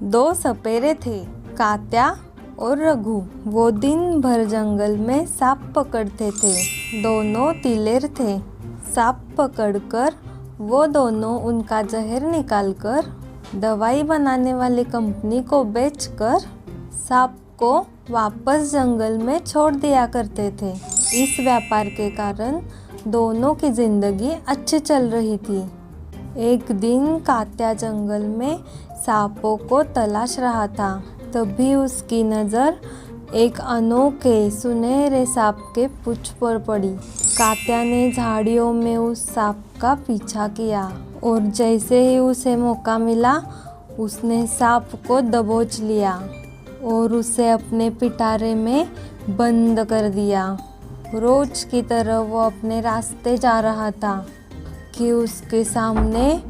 दो सपेरे थे, कात्या और रघु। वो दिन भर जंगल में सांप पकड़ते थे। दोनों तिलेर थे। सांप पकड़कर वो दोनों उनका जहर निकालकर दवाई बनाने वाली कंपनी को बेचकर सांप को वापस जंगल में छोड़ दिया करते थे। इस व्यापार के कारण दोनों की जिंदगी अच्छी चल रही थी। एक दिन कात्या जंगल में सांपों को तलाश रहा था। तभी उसकी नज़र एक अनोखे सुनहरे सांप के पूंछ पर पड़ी। कात्या ने झाड़ियों में उस सांप का पीछा किया और जैसे ही उसे मौका मिला उसने सांप को दबोच लिया और उसे अपने पिटारे में बंद कर दिया। रोज की तरह वो अपने रास्ते जा रहा था कि उसके सामने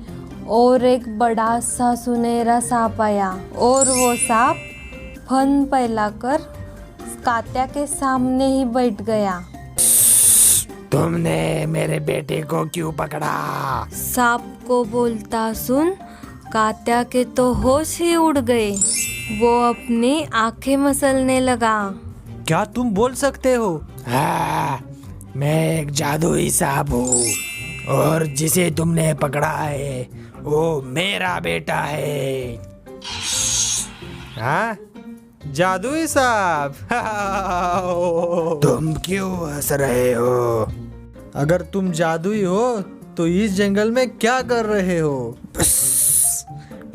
और एक बड़ा सा सुनहरा सांप आया और वो सांप फन फैलाकर कात्या के सामने ही बैठ गया। तुमने मेरे बेटे को क्यों पकड़ा? सांप को बोलता सुन कात्या के तो होश ही उड़ गए। वो अपनी आंखें मसलने लगा। क्या तुम बोल सकते हो? हाँ, मैं एक जादुई सांप हूँ और जिसे तुमने पकड़ा है वो मेरा बेटा है। हाँ, जादुई सांप। तुम क्यों हंस रहे हो? अगर तुम जादुई हो तो इस जंगल में क्या कर रहे हो?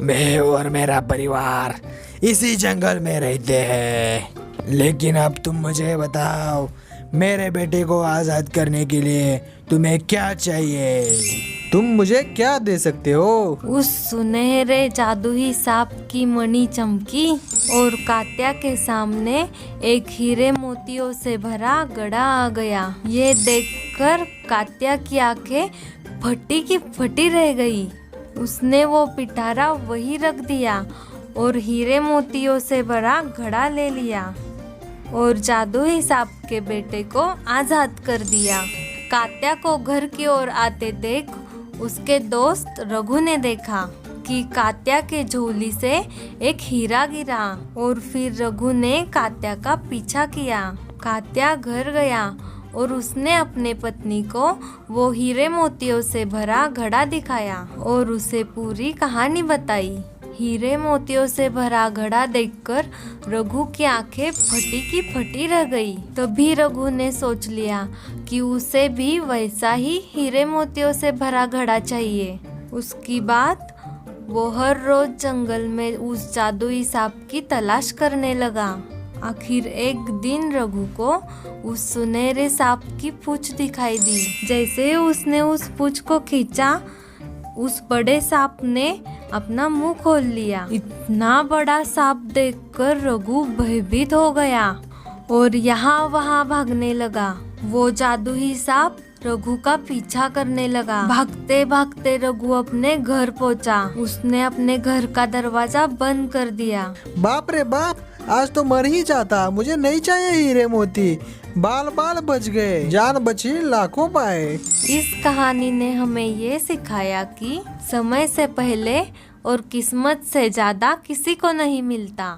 मैं और मेरा परिवार इसी जंगल में रहते हैं। लेकिन अब तुम मुझे बताओ, मेरे बेटे को आजाद करने के लिए तुम्हें क्या चाहिए? तुम मुझे क्या दे सकते हो? उस सुनहरे जादुई सांप की मणि चमकी और कात्या के सामने एक हीरे मोतियों से भरा घड़ा आ गया। ये देखकर कात्या की आंखें फटी की फटी रह गई। उसने वो पिटारा वही रख दिया और हीरे मोतियों से भरा घड़ा ले लिया और जादुई सांप के बेटे को आजाद कर दिया। कात्या को घर की ओर आते देख उसके दोस्त रघु ने देखा कि कात्या के झोली से एक हीरा गिरा और फिर रघु ने कात्या का पीछा किया। कात्या घर गया और उसने अपने पत्नी को वो हीरे मोतियों से भरा घड़ा दिखाया और उसे पूरी कहानी बताई। हीरे मोतियों से भरा घड़ा देखकर रघु की आंखें फटी की फटी रह गई। तभी रघु ने सोच लिया कि उसे भी वैसा ही हीरे मोतियों से भरा घड़ा चाहिए। उसकी बात वो हर रोज जंगल में उस जादुई सांप की तलाश करने लगा। आखिर एक दिन रघु को उस सुनहरे सांप की पूंछ दिखाई दी। जैसे उसने उस पूंछ को खींचा उस बड़े सांप ने अपना मुंह खोल लिया। इतना बड़ा सांप देखकर रघु भयभीत हो गया और यहाँ वहाँ भागने लगा। वो जादुई सांप रघु का पीछा करने लगा। भागते भागते रघु अपने घर पहुँचा। उसने अपने घर का दरवाजा बंद कर दिया। बाप रे बाप, आज तो मर ही जाता। मुझे नहीं चाहिए हीरे मोती। बाल बाल बच गए, जान बची लाखों पाए। इस कहानी ने हमें ये सिखाया कि समय से पहले और किस्मत से ज्यादा किसी को नहीं मिलता।